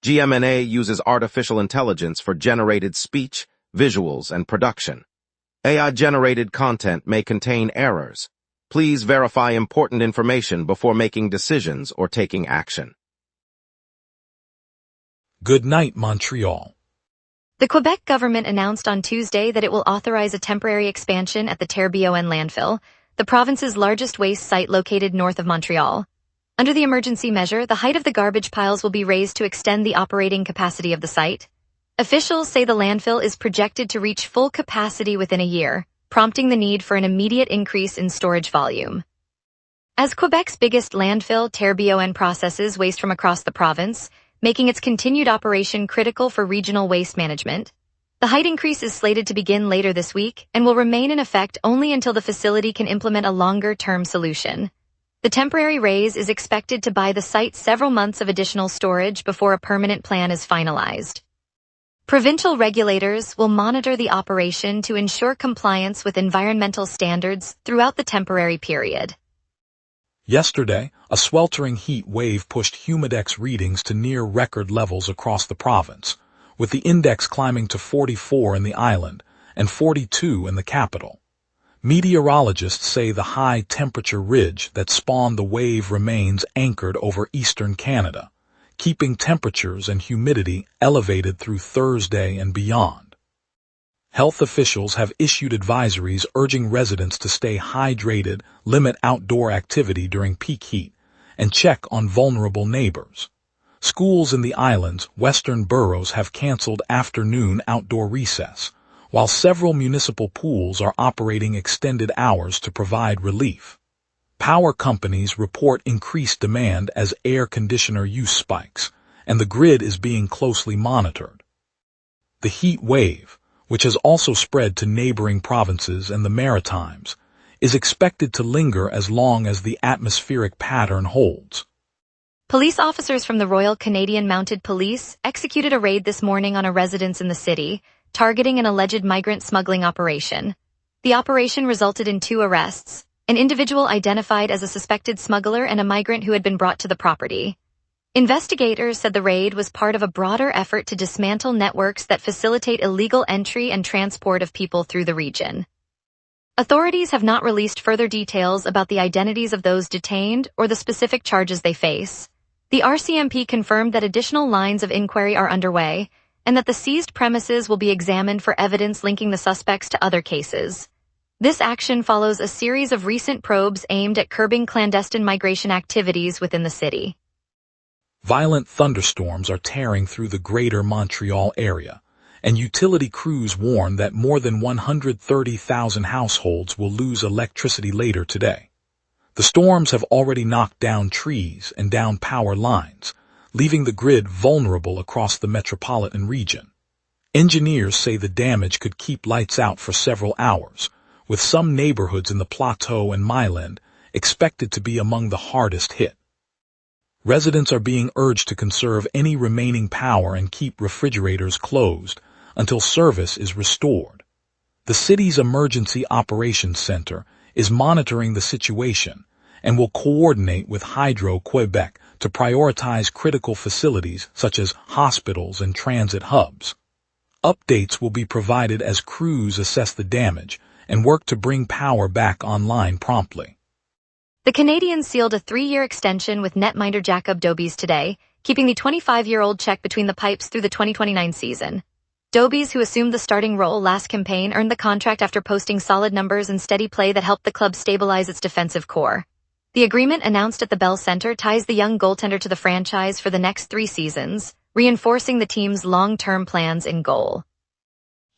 GMNA uses artificial intelligence for generated speech, visuals, and production. AI-generated content may contain errors. Please verify important information before making decisions or taking action. Good night, Montreal. The Quebec government announced on Tuesday that it will authorize a temporary expansion at the Terrebonne landfill, the province's largest waste site located north of Montreal. Under the emergency measure, the height of the garbage piles will be raised to extend the operating capacity of the site. Officials say the landfill is projected to reach full capacity within a year, prompting the need for an immediate increase in storage volume. As Quebec's biggest landfill, Terrebonne processes waste from across the province, making its continued operation critical for regional waste management. The height increase is slated to begin later this week and will remain in effect only until the facility can implement a longer-term solution. The temporary raise is expected to buy the site several months of additional storage before a permanent plan is finalized. Provincial regulators will monitor the operation to ensure compliance with environmental standards throughout the temporary period. Yesterday, a sweltering heat wave pushed humidex readings to near record levels across the province, with the index climbing to 44 in the island and 42 in the capital. Meteorologists say the high-temperature ridge that spawned the wave remains anchored over eastern Canada, keeping temperatures and humidity elevated through Thursday and beyond. Health officials have issued advisories urging residents to stay hydrated, limit outdoor activity during peak heat, and check on vulnerable neighbors. Schools in the island's western boroughs have canceled afternoon outdoor recess, while several municipal pools are operating extended hours to provide relief. Power companies report increased demand as air conditioner use spikes, and the grid is being closely monitored. The heat wave, which has also spread to neighboring provinces and the Maritimes, is expected to linger as long as the atmospheric pattern holds. Police officers from the Royal Canadian Mounted Police executed a raid this morning on a residence in the city, targeting an alleged migrant smuggling operation. The operation resulted in 2 arrests, an individual identified as a suspected smuggler and a migrant who had been brought to the property. Investigators said the raid was part of a broader effort to dismantle networks that facilitate illegal entry and transport of people through the region. Authorities have not released further details about the identities of those detained or the specific charges they face. The RCMP confirmed that additional lines of inquiry are underway, and that the seized premises will be examined for evidence linking the suspects to other cases. This action follows a series of recent probes aimed at curbing clandestine migration activities within the city. Violent thunderstorms are tearing through the greater Montreal area, and utility crews warn that more than 130,000 households will lose electricity later today. The storms have already knocked down trees and down power lines, leaving the grid vulnerable across the metropolitan region. Engineers say the damage could keep lights out for several hours, with some neighborhoods in the Plateau and Myland expected to be among the hardest hit. Residents are being urged to conserve any remaining power and keep refrigerators closed until service is restored. The city's Emergency Operations Center is monitoring the situation and will coordinate with Hydro-Québec to prioritize critical facilities such as hospitals and transit hubs. Updates will be provided as crews assess the damage and work to bring power back online promptly. The Canadiens sealed a 3-year extension with netminder Jacob Dobies today, keeping the 25-year-old check between the pipes through the 2029 season. Dobies, who assumed the starting role last campaign, earned the contract after posting solid numbers and steady play that helped the club stabilize its defensive core. The agreement announced at the Bell Centre ties the young goaltender to the franchise for the next 3 seasons, reinforcing the team's long-term plans in goal.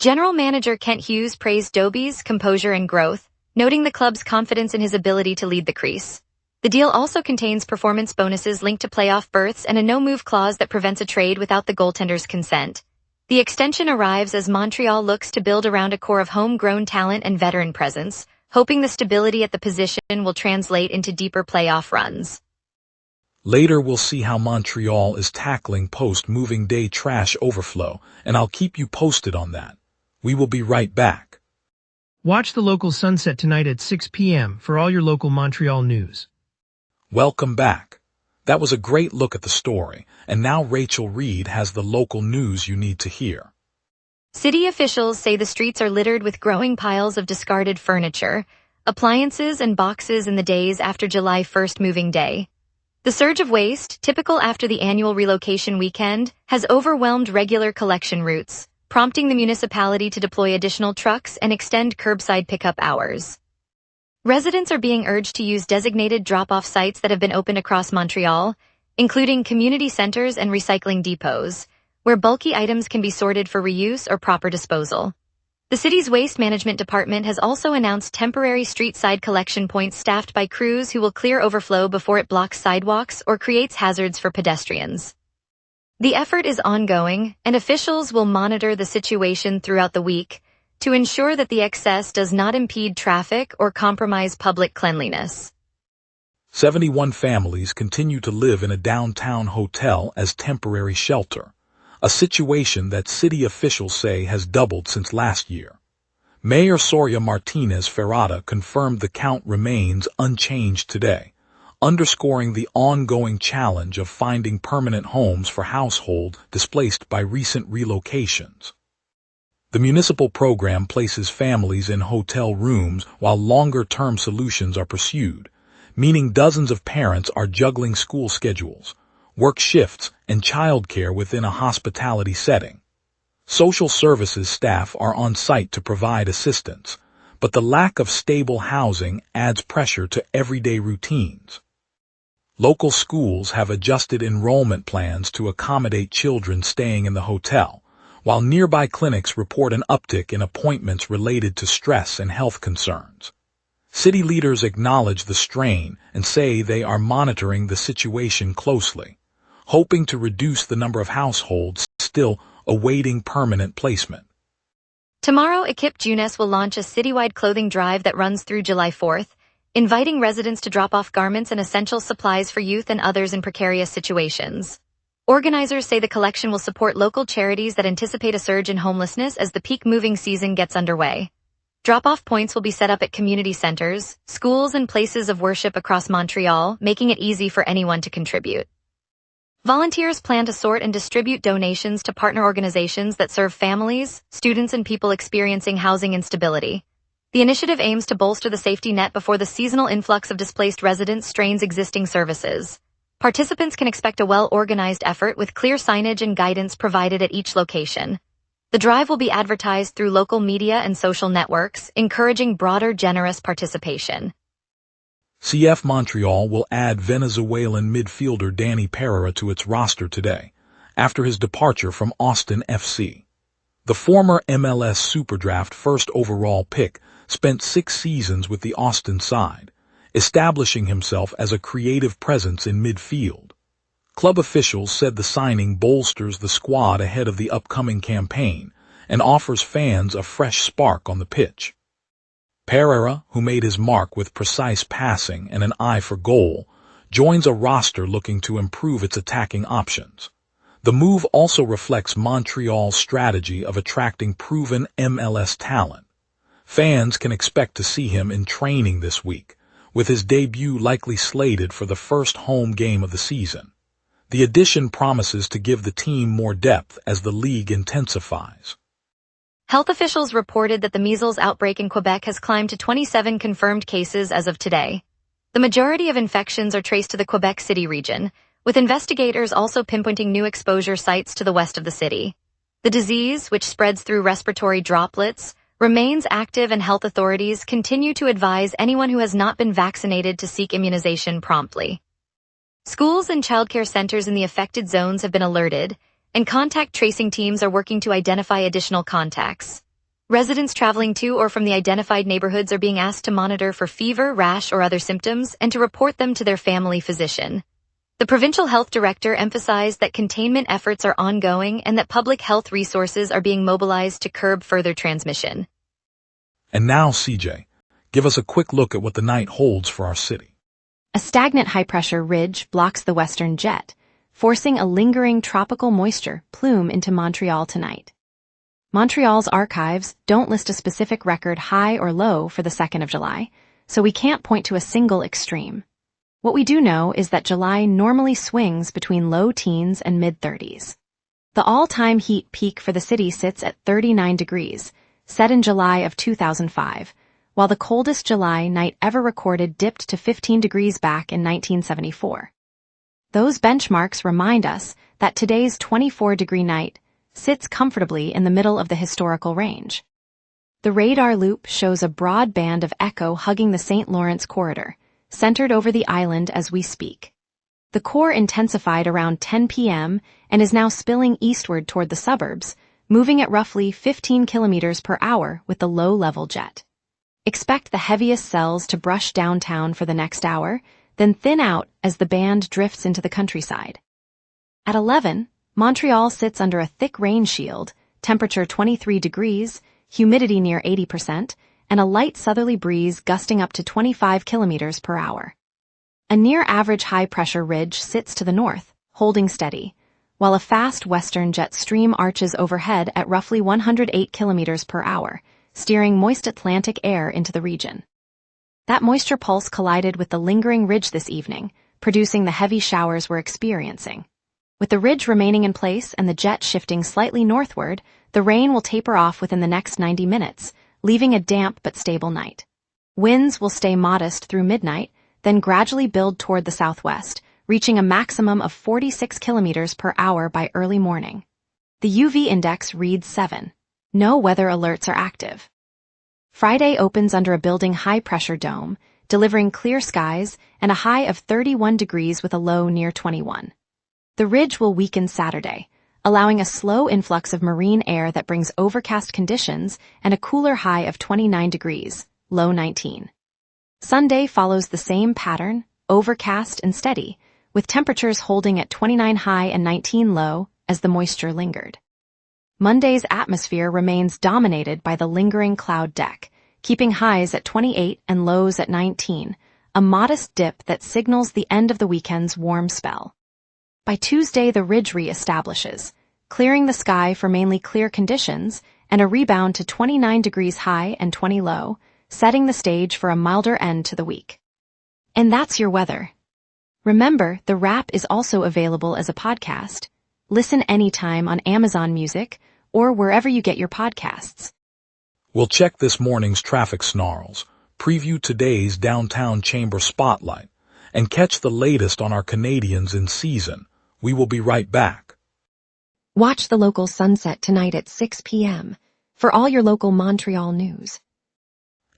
General manager Kent Hughes praised Dobies' composure and growth, noting the club's confidence in his ability to lead the crease. The deal also contains performance bonuses linked to playoff berths and a no-move clause that prevents a trade without the goaltender's consent. The extension arrives as Montreal looks to build around a core of homegrown talent and veteran presence, hoping the stability at the position will translate into deeper playoff runs. Later we'll see how Montreal is tackling post-moving day trash overflow, and I'll keep you posted on that. We will be right back. Watch the local sunset tonight at 6 p.m. for all your local Montreal news. Welcome back. That was a great look at the story, and now Rachel Reed has the local news you need to hear. City officials say the streets are littered with growing piles of discarded furniture, appliances, and boxes in the days after July 1st moving day. The surge of waste, typical after the annual relocation weekend, has overwhelmed regular collection routes, prompting the municipality to deploy additional trucks and extend curbside pickup hours. Residents are being urged to use designated drop-off sites that have been opened across Montreal, including community centers and recycling depots, where bulky items can be sorted for reuse or proper disposal. The city's waste management department has also announced temporary street-side collection points staffed by crews who will clear overflow before it blocks sidewalks or creates hazards for pedestrians. The effort is ongoing, and officials will monitor the situation throughout the week to ensure that the excess does not impede traffic or compromise public cleanliness. 71 families continue to live in a downtown hotel as temporary shelter, a situation that city officials say has doubled since last year. Mayor Soria Martinez Ferrada confirmed the count remains unchanged today, underscoring the ongoing challenge of finding permanent homes for households displaced by recent relocations. The municipal program places families in hotel rooms while longer-term solutions are pursued, meaning dozens of parents are juggling school schedules, work shifts, and childcare within a hospitality setting. Social services staff are on site to provide assistance, but the lack of stable housing adds pressure to everyday routines. Local schools have adjusted enrollment plans to accommodate children staying in the hotel, while nearby clinics report an uptick in appointments related to stress and health concerns. City leaders acknowledge the strain and say they are monitoring the situation closely, hoping to reduce the number of households still awaiting permanent placement. Tomorrow, Equip Jeunesse will launch a citywide clothing drive that runs through July 4th, inviting residents to drop off garments and essential supplies for youth and others in precarious situations. Organizers say the collection will support local charities that anticipate a surge in homelessness as the peak moving season gets underway. Drop-off points will be set up at community centers, schools, and places of worship across Montreal, making it easy for anyone to contribute. Volunteers plan to sort and distribute donations to partner organizations that serve families, students, and people experiencing housing instability. The initiative aims to bolster the safety net before the seasonal influx of displaced residents strains existing services. Participants can expect a well-organized effort with clear signage and guidance provided at each location. The drive will be advertised through local media and social networks, encouraging broader, generous participation. CF Montreal will add Venezuelan midfielder Danny Pereira to its roster today, after his departure from Austin FC. The former MLS Superdraft first overall pick spent 6 seasons with the Austin side, establishing himself as a creative presence in midfield. Club officials said the signing bolsters the squad ahead of the upcoming campaign and offers fans a fresh spark on the pitch. Pereira, who made his mark with precise passing and an eye for goal, joins a roster looking to improve its attacking options. The move also reflects Montreal's strategy of attracting proven MLS talent. Fans can expect to see him in training this week, with his debut likely slated for the first home game of the season. The addition promises to give the team more depth as the league intensifies. Health officials reported that the measles outbreak in Quebec has climbed to 27 confirmed cases as of today. The majority of infections are traced to the Quebec City region, with investigators also pinpointing new exposure sites to the west of the city. The disease, which spreads through respiratory droplets, remains active, and health authorities continue to advise anyone who has not been vaccinated to seek immunization promptly. Schools and childcare centers in the affected zones have been alerted, and contact tracing teams are working to identify additional contacts. Residents traveling to or from the identified neighborhoods are being asked to monitor for fever, rash, or other symptoms and to report them to their family physician. The provincial health director emphasized that containment efforts are ongoing and that public health resources are being mobilized to curb further transmission. And now, CJ, give us a quick look at what the night holds for our city. A stagnant high-pressure ridge blocks the western jet, forcing a lingering tropical moisture plume into Montreal tonight. Montreal's archives don't list a specific record high or low for the 2nd of July, so we can't point to a single extreme. What we do know is that July normally swings between low teens and mid-30s. The all-time heat peak for the city sits at 39 degrees, set in July of 2005, while the coldest July night ever recorded dipped to 15 degrees back in 1974. Those benchmarks remind us that today's 24-degree night sits comfortably in the middle of the historical range. The radar loop shows a broad band of echo hugging the St. Lawrence corridor, centered over the island as we speak. The core intensified around 10 p.m. and is now spilling eastward toward the suburbs, moving at roughly 15 kilometers per hour with the low-level jet. Expect the heaviest cells to brush downtown for the next hour, then thin out as the band drifts into the countryside. At 11, Montreal sits under a thick rain shield, temperature 23 degrees, humidity near 80%, and a light southerly breeze gusting up to 25 kilometers per hour. A near-average high-pressure ridge sits to the north, holding steady, while a fast western jet stream arches overhead at roughly 108 kilometers per hour, steering moist Atlantic air into the region. That moisture pulse collided with the lingering ridge this evening, producing the heavy showers we're experiencing. With the ridge remaining in place and the jet shifting slightly northward, the rain will taper off within the next 90 minutes, leaving a damp but stable night. Winds will stay modest through midnight, then gradually build toward the southwest, reaching a maximum of 46 kilometers per hour by early morning. The UV index reads 7. No weather alerts are active. Friday opens under a building high-pressure dome, delivering clear skies and a high of 31 degrees with a low near 21. The ridge will weaken Saturday, allowing a slow influx of marine air that brings overcast conditions and a cooler high of 29 degrees, low 19. Sunday follows the same pattern, overcast and steady, with temperatures holding at 29 high and 19 low as the moisture lingered. Monday's atmosphere remains dominated by the lingering cloud deck, keeping highs at 28 and lows at 19, a modest dip that signals the end of the weekend's warm spell. By Tuesday, the ridge re-establishes, clearing the sky for mainly clear conditions and a rebound to 29 degrees high and 20 low, setting the stage for a milder end to the week. And that's your weather. Remember, the wrap is also available as a podcast. Listen anytime on Amazon Music or wherever you get your podcasts. We'll check this morning's traffic snarls, preview today's downtown chamber spotlight, and catch the latest on our Canadians in season. We will be right back. Watch the local sunset tonight at 6 p.m. for all your local Montreal news.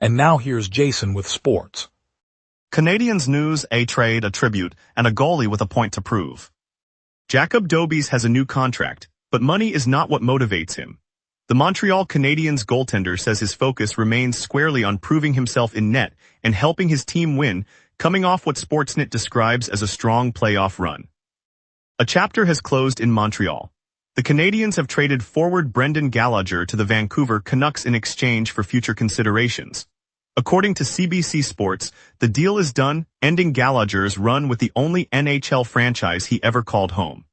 And now here's Jason with sports. Canadians news, a trade, a tribute, and a goalie with a point to prove. Jacob Dobies has a new contract, but money is not what motivates him. The Montreal Canadiens goaltender says his focus remains squarely on proving himself in net and helping his team win, coming off what Sportsnet describes as a strong playoff run. A chapter has closed in Montreal. The Canadiens have traded forward Brendan Gallagher to the Vancouver Canucks in exchange for future considerations. According to CBC Sports, the deal is done, ending Gallagher's run with the only NHL franchise he ever called home.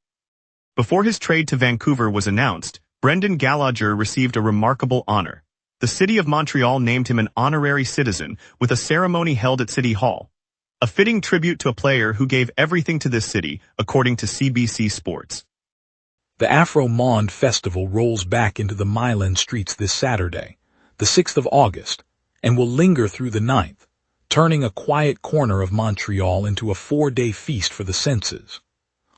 Before his trade to Vancouver was announced, Brendan Gallagher received a remarkable honor. The city of Montreal named him an honorary citizen with a ceremony held at City Hall. A fitting tribute to a player who gave everything to this city, according to CBC Sports. The Afro-Monde Festival rolls back into the Milan streets this Saturday, the 6th of August, and will linger through the 9th, turning a quiet corner of Montreal into a 4-day feast for the senses.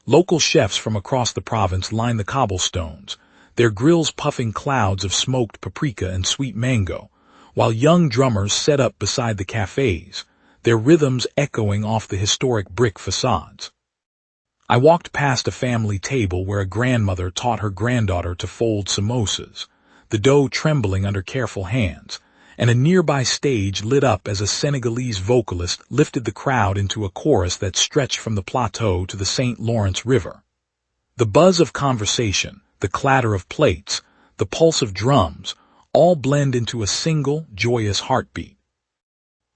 Local chefs from across the province line the cobblestones, their grills puffing clouds of smoked paprika and sweet mango, while young drummers set up beside the cafes, their rhythms echoing off the historic brick facades. I walked past a family table where a grandmother taught her granddaughter to fold samosas, the dough trembling under careful hands, and a nearby stage lit up as a Senegalese vocalist lifted the crowd into a chorus that stretched from the plateau to the St. Lawrence River. The buzz of conversation, the clatter of plates, the pulse of drums, all blend into a single, joyous heartbeat.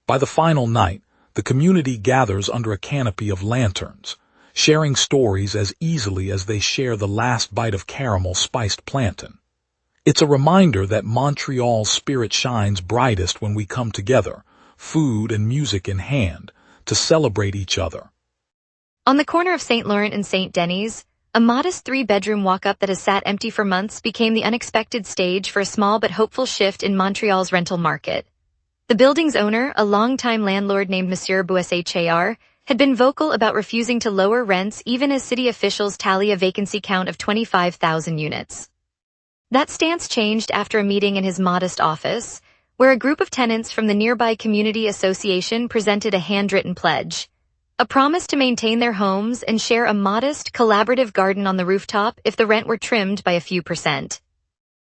By the final night, the community gathers under a canopy of lanterns, sharing stories as easily as they share the last bite of caramel-spiced plantain. It's a reminder that Montreal's spirit shines brightest when we come together, food and music in hand, to celebrate each other. On the corner of St. Laurent and St. Denis, a modest three-bedroom walk-up that has sat empty for months became the unexpected stage for a small but hopeful shift in Montreal's rental market. The building's owner, a longtime landlord named Monsieur Boissé-Chéard, had been vocal about refusing to lower rents even as city officials tally a vacancy count of 25,000 units. That stance changed after a meeting in his modest office, where a group of tenants from the nearby community association presented a handwritten pledge, a promise to maintain their homes and share a modest, collaborative garden on the rooftop if the rent were trimmed by a few %.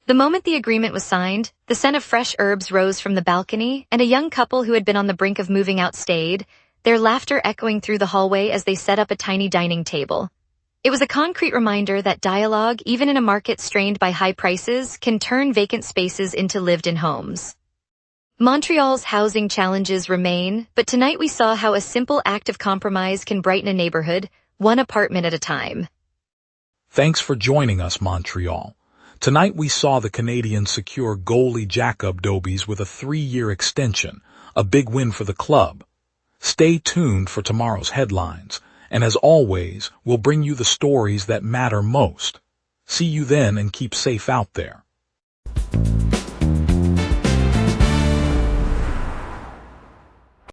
The moment the agreement was signed, the scent of fresh herbs rose from the balcony, and a young couple who had been on the brink of moving out stayed, their laughter echoing through the hallway as they set up a tiny dining table. It was a concrete reminder that dialogue, even in a market strained by high prices, can turn vacant spaces into lived-in homes. Montreal's housing challenges remain, but tonight we saw how a simple act of compromise can brighten a neighborhood, one apartment at a time. Thanks for joining us, Montreal. Tonight we saw the Canadiens secure goalie Jacob Dobies with a 3-year extension, a big win for the club. Stay tuned for tomorrow's headlines, and as always, we'll bring you the stories that matter most. See you then and keep safe out there.